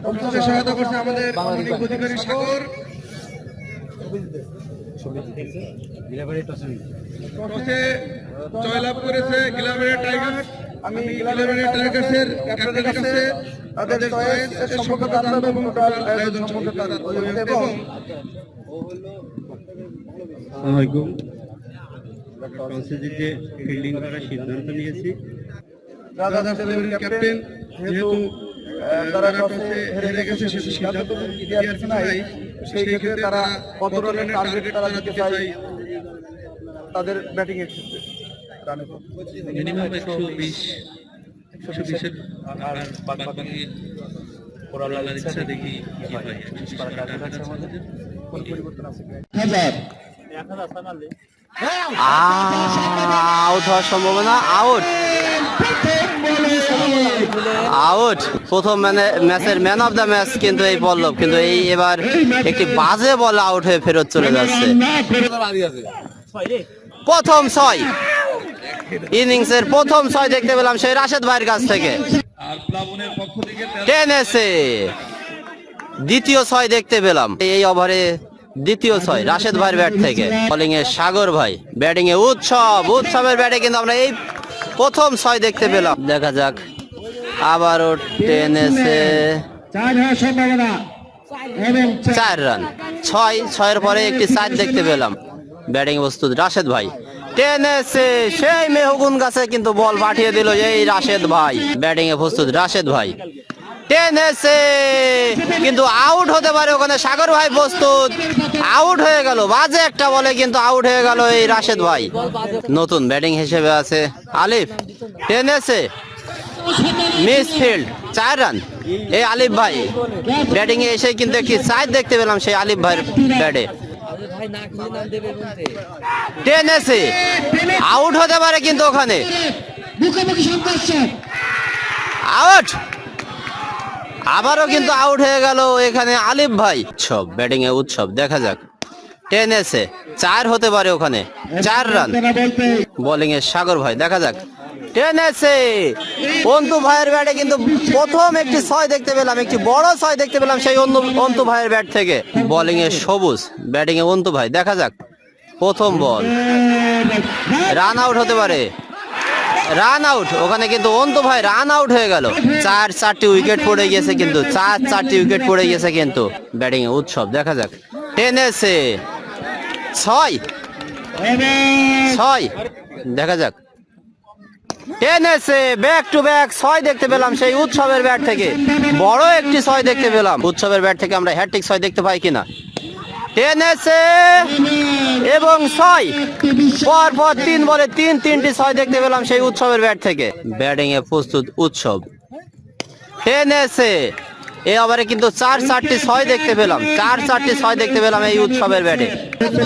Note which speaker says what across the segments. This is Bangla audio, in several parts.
Speaker 1: সহায়তা করছে আমাদের অধিকারী সাগর। টসে জয়লাভ করেছে গিলাবেড়ে টাইগার্স। আমি গিলাবেড়ে টাইগার্সের ক্যাপ্টেনের কাছে তাদের চয়েস সম্পর্কে জানবো এবং টোটাল আয়োজন সম্পর্কে জানবো এবং
Speaker 2: আসসালামাইকুম। টসে জিতে ফিল্ডিং করার সিদ্ধান্ত নিয়েছি।
Speaker 1: রাজা সেলিব্রিটি ক্যাপ্টেন যেহেতু তারা টসে হেরে গেছে সেটা সিদ্ধান্ত দেওয়ার কিছু নাই, সেই ক্ষেত্রে তারা কত রানের টার্গেট তারা দিতে চায় তাদের ব্যাটিং এর ক্ষেত্রে
Speaker 2: মিনিমাম 120 120 আর বাকি পড়ালার ইচ্ছা দেখি কি হয়।
Speaker 1: কোন পরিবর্তন আছে?
Speaker 3: আউট হওয়ার সম্ভাবনা, আউট আউট। প্রথম ম্যাচের ম্যান অফ দ্য ম্যাচ কিন্তু এই পল্লব, কিন্তু এই এবার একটি বাজে বল আউট হয়ে ফেরত চলে যাচ্ছে। প্রথম 6 ইনিংসের প্রথম 6 দেখতে পেলাম সেই রাশেদ ভাইয়ের কাছ থেকে। টেনেছে দ্বিতীয় 6 দেখতে পেলাম এই ওভারে, দ্বিতীয় 6 রাশেদ ভাইয়ের ব্যাট থেকে। বোলিং এ সাগর ভাই, ব্যাটিং এ উৎসবের ব্যাটে কিন্তু আমরা এই প্রথম 6 দেখতে পেলাম। দেখা যাক, আবারও টেনেছে 4 রান। 6-6 পরে একটি 4 দেখতে পেলাম। ব্যাটিং প্রস্তুত রাশেদ ভাই, টেনেছে সেই মেহগুন গাছে কিন্তু বল পাঠিয়ে দিল এই রাশেদ ভাই। ব্যাটিং এ প্রস্তুত রাশেদ ভাই, টেনেছে কিন্তু আউট হতে পারে ওখানে সাগর ভাই প্রস্তুত। আউট হয়ে গেল, বাজে একটা বলে কিন্তু আউট হয়ে গেল এই রাশেদ ভাই। নতুন ব্যাটিং হিসেবে আছে আলিফ, টেনেছে মিসফিল্ড 4 রান। এই আলিফ ভাই ব্যাটিং এ এসে কিন্তু একটি 4 দেখতে পেলাম সেই আলিফ ভাইয়ের ব্যাটে। টেনেছে, আউট হতে পারে কিন্তু ওখানে আউট। আবারও কিন্তু আউট হয়ে গেল এখানে আলিফ ভাই। ব্যাটিং এ উৎসব, দেখা যাক, টেনেছে 4 হতে পারে ওখানে, 4 রান। বোলিং এ সাগর ভাই, দেখা যাক, টেনেছে অন্তু ভাইয়ের ব্যাটে কিন্তু প্রথম একটি 6 দেখতে পেলাম, একটি বড় 6 দেখতে পেলাম সেই অন্তু ভাইয়ের ব্যাট থেকে। বোলিং এ সবুজ, ব্যাটিং এ অন্তু ভাই, দেখা যাক, প্রথম বল, রান আউট হতে পারে, রান আউট ওখানে কিন্তু অন্তু ভাই রান আউট হয়ে গেল। 4-4টি উইকেট পড়ে গেছে কিন্তু, 4-4টি উইকেট পড়ে গেছে কিন্তু। ব্যাটিং এ উৎসব, দেখা যাক, টেনেছে 6, দেখা যাক, টেনেছে ব্যাক টু ব্যাক 6 দেখতে পেলাম সেই উৎসবের ব্যাট থেকে। বড় একটি 6 দেখতে পেলাম উৎসবের ব্যাট থেকে। আমরা হ্যাট্রিক 6 দেখতে পাই কিনা। টেনেছে এবং 6 পর 3 বলে 3টি 6 দেখতে পেলাম সেই উৎসবের ব্যাট থেকে। ব্যাটিং এ প্রস্তুত উৎসব, টেনেছে এ ওভারে কিন্তু 4-4টি 6 দেখতে পেলাম, 4-4টি 6 দেখতে পেলাম এই উৎসবের ব্যাটে।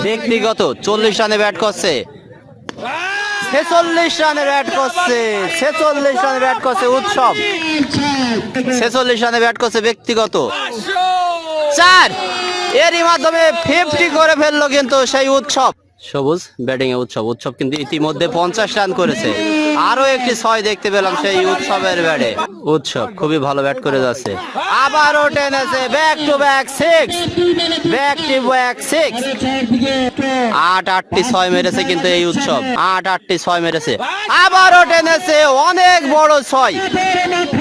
Speaker 3: ব্যক্তিগত 40 রানে ব্যাট করছে, 46 রানে ব্যাট করছে, 46 রানে ব্যাট করছে উৎসব, 46 রানে ব্যাট করছে ব্যক্তিগত 4। এরই মাধ্যমে 50 করে ফেললো কিন্তু সেই উৎসব। সবুজ, ব্যাটিং এ উৎসব কিন্তু ইতিমধ্যে 50 রান করেছে। আরো একটি 6 দেখতে পেলাম সেই উৎসবের ব্যাটে। উৎসব খুবই ভালো ব্যাট করে যাচ্ছে, আবারও টেনেছে back to back 6, back to back 6। 8-8টি 6 মেরেছে কিন্তু এই উৎসব, 8-8টি 6 মেরেছে। আবারও টেনেছে অনেক বড় 6।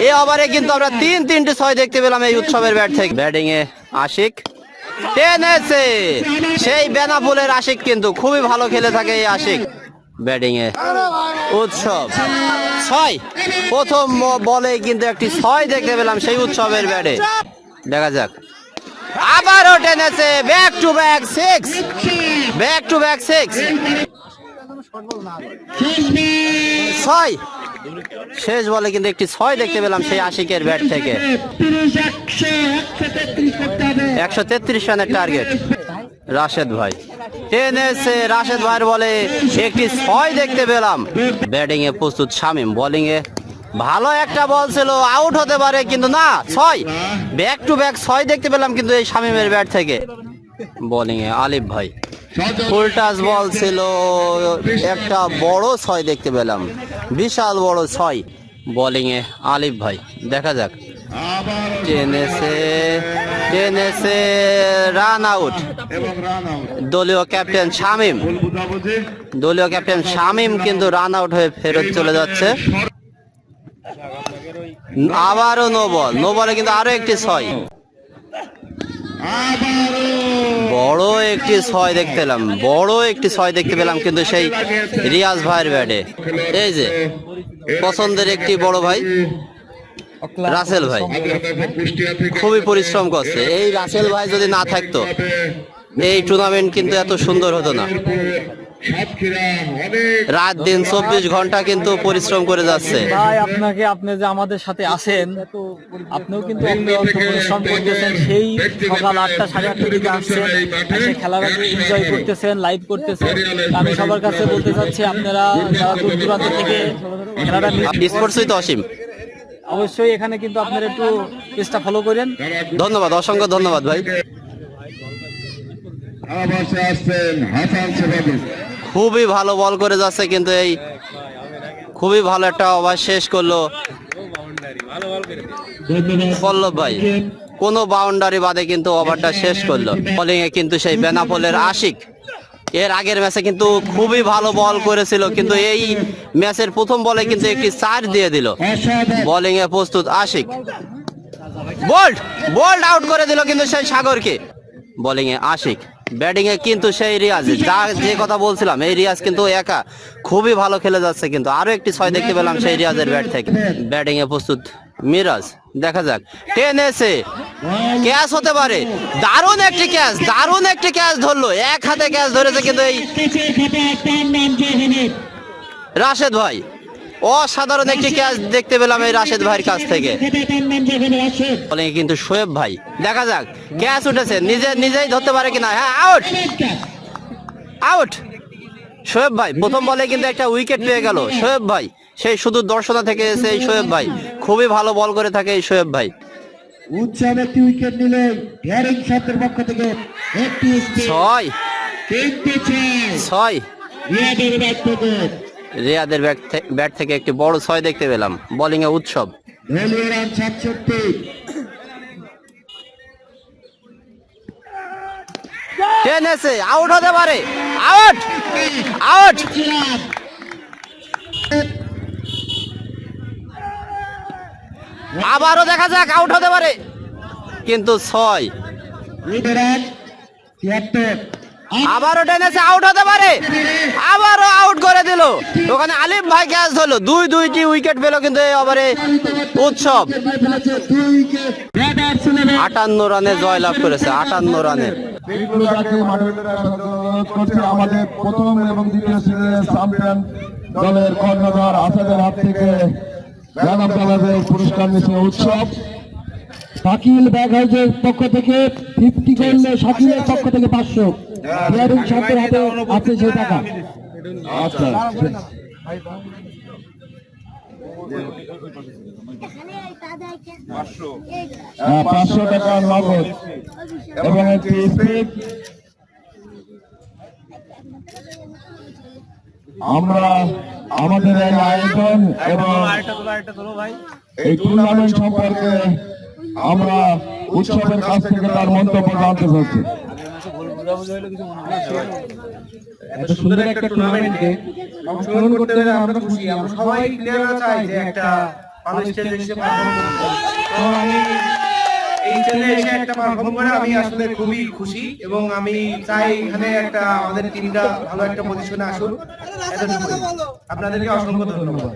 Speaker 3: এই ওভারে কিন্তু আমরা 3-3টি 6 দেখতে পেলাম এই উৎসবের ব্যাট থেকে। ব্যাটিং এ আশিক, টেনেছে সেই বেনাপুলের আশিক, কিন্তু খুবই ভালো খেলে থাকে এই আশিক। ব্যাটিং এ উৎসব 6, প্রথম বলে কিন্তু একটি 6 দেখতে পেলাম সেই উৎসবের ব্যাটে। দেখা যাক, আবারও টেনেছে back to back 6, back to back 6। 6 শেষ বলে কিন্তু একটি 6 দেখতে পেলাম সেই আশিকের ব্যাট থেকে। 133 রানের টার্গেট রাশেদ ভাই, টেনেছে রাশেদ ভাইয়ের বলে একটি 6 দেখতে পেলাম। ব্যাটিং এ প্রস্তুত শামীম, বোলিং এ ভালো একটা বল ছিল, আউট হতে পারে কিন্তু না, 6 ব্যাক টু ব্যাক 6 দেখতে পেলাম কিন্তু এই শামীমের ব্যাট থেকে। বোলিং এ আলিফ ভাই, ফুল টাচ বল ছিল, একটা বড় 6 দেখতে পেলাম, বিশাল বড় 6। বোলিং এ আলিফ ভাই, দেখা যাক,
Speaker 1: আবার
Speaker 3: টেনেছে রান আউট।
Speaker 1: এবং রান আউট।
Speaker 3: দলীয় ক্যাপ্টেন শামীম,
Speaker 1: ভুল বুঝাবুঝি।
Speaker 3: দলীয় ক্যাপ্টেন শামীম কিন্তু রান আউট হয়ে ফেরত চলে যাচ্ছে। আবারও নো বলে কিন্তু আরো একটি 6,
Speaker 1: আবারও
Speaker 3: বড় একটি 6 দেখতে পেলাম, বড় একটি 6 দেখতে পেলাম কিন্তু সেই রিয়াজ ভাইয়ের ব্যাটে। এই যে পছন্দের একটি বড় ভাই রাসেল ভাই
Speaker 1: কুষ্টিয়া থেকে
Speaker 3: খুবই পরিশ্রম করছে। এই রাসেল ভাই যদি না থাকতো এই টুর্নামেন্ট কিন্তু এত সুন্দর হতো না।
Speaker 1: সাতক্ষীরা অনেক
Speaker 3: রাত দিন 24 ঘন্টা কিন্তু পরিশ্রম করে যাচ্ছে।
Speaker 4: ভাই আপনাকে, আপনি যে আমাদের সাথে আছেন, আপনিও কিন্তু অক্লান্ত পরিশ্রম করতেছেন। সেই সকাল 8টা 8:30 দিকে আসছেন, এসে খেলাটাকে এনজয় করতেছেন, লাইভ করতেছেন। আমি সবার কাছে বলতে চাচ্ছি, আপনারা যারা দূর দূরান্ত থেকে খেলাটা
Speaker 3: স্পোর্টসই তো অসীম।
Speaker 4: অবশ্যই এখানে কিন্তু আপনারা একটু পেজটা ফলো করেন।
Speaker 3: ধন্যবাদ, অসংখ্য ধন্যবাদ ভাই।
Speaker 1: আবাসে আসছেন হাসান সেবাদী।
Speaker 3: খুবই ভালো বল করে যাচ্ছে কিন্তু এই খুবই ভালো একটা ওভার শেষ করলো পল্লব ভাই। কোনো বাউন্ডারি বাদে কিন্তু ওভারটা শেষ করলো। বোলিং এ কিন্তু সেই বেনাপোলের আশিক এর আগের ম্যাচে কিন্তু খুবই ভালো বল করেছিল, কিন্তু এই ম্যাচের প্রথম বলে কিন্তু একটি 4 দিয়ে দিল। বোলিং এ প্রস্তুত আশিক, বোল্ড আউট করে দিল কিন্তু সেই সাগরকে। বোলিং এ আশিক, ব্যাটিং এ কিন্তু সেই রিয়াজ, যে কথা বলছিলাম, এই রিয়াজ কিন্তু একা খুবই ভালো খেলে যাচ্ছে। কিন্তু আরো একটি 6 দেখতে পেলাম সেই রিয়াজের ব্যাট থেকে। ব্যাটিং এ প্রস্তুত মিরাজ, দেখা যাক টেনেছে, ক্যাচ হতে পারে। দারুণ একটি ক্যাচ ধরলো, এক হাতে ক্যাচ ধরেছে কিন্তু এই রাশেদ ভাই। অসাধারণ একটি ক্যাচ দেখতে পেলাম এই রাশেদ ভাইয়ের কাছ থেকে। বলে কিন্তু শোয়েব ভাই, দেখা যাক ক্যাচ উঠেছে, নিজেই ধরতে পারে কিনা। হ্যাঁ, আউট শোয়েব ভাই। প্রথম বলে কিন্তু একটা উইকেট পেয়ে গেল শোয়েব ভাই। সেই শুধু দর্শনা থেকে এসে এই শোয়েব ভাই খুবই ভালো বল করে থাকে এই শোয়েব ভাই।
Speaker 1: উৎসব একটি উইকেট নিলে ড্যারিং শটের পক্ষ থেকে একটি
Speaker 3: 6 রিয়াদের ব্যাট থেকে একটি বড় 6 দেখতে পেলাম। বোলিং এ উৎসব, টেনেছে, আউট হতে পারে, আউট। আবারও দেখা যাক, আউট হতে পারে কিন্তু 6। আবারও টেনেছে, আউট হতে পারে, আবারও আউট করে দিল। ওখানে আলিম ভাই ক্যাচ ধরলো, দুইটি উইকেট পেল কিন্তু এই ওভারে উৎসব। 58 রানে জয়লাভ করেছে, 58 রানের।
Speaker 1: আমাদের প্রথম এবং দ্বিতীয় সিরিজের চ্যাম্পিয়ন দলের কর্ণধার আসাদের হাত থেকে পুরস্কার নিচ্ছে উৎসব। শাকিল ব্যাগ হাউসের পক্ষ থেকে 50 করলে শাকিলের পক্ষ থেকে 500 হাতে আছে সেই টাকা। আচ্ছা, 500 টাকা নগদ এবং একটি স্পিড। আমরা আমাদের এই আয়োজন এবং এই টুর্নামেন্ট সম্পর্কে আমরা উৎসবের কাছ থেকে তার মন্তব্য জানতে চাচ্ছি।
Speaker 4: এত সুন্দর একটা টুর্নামেন্টে অংশগ্রহণ করতে পেরে আমরা খুশি। আমরা সবাই প্লেয়াররা চাই যে একটা ভালো স্টেজে এসে পারফর্ম করতে। তো আমি এই চ্যানেলে এসে একটা পারফর্ম করে আমি আসলে খুবই খুশি এবং আমি চাই এখানে একটা আমাদের টিমটা ভালো একটা পজিশনে আসুক। আপনাদেরকে অসংখ্য ধন্যবাদ।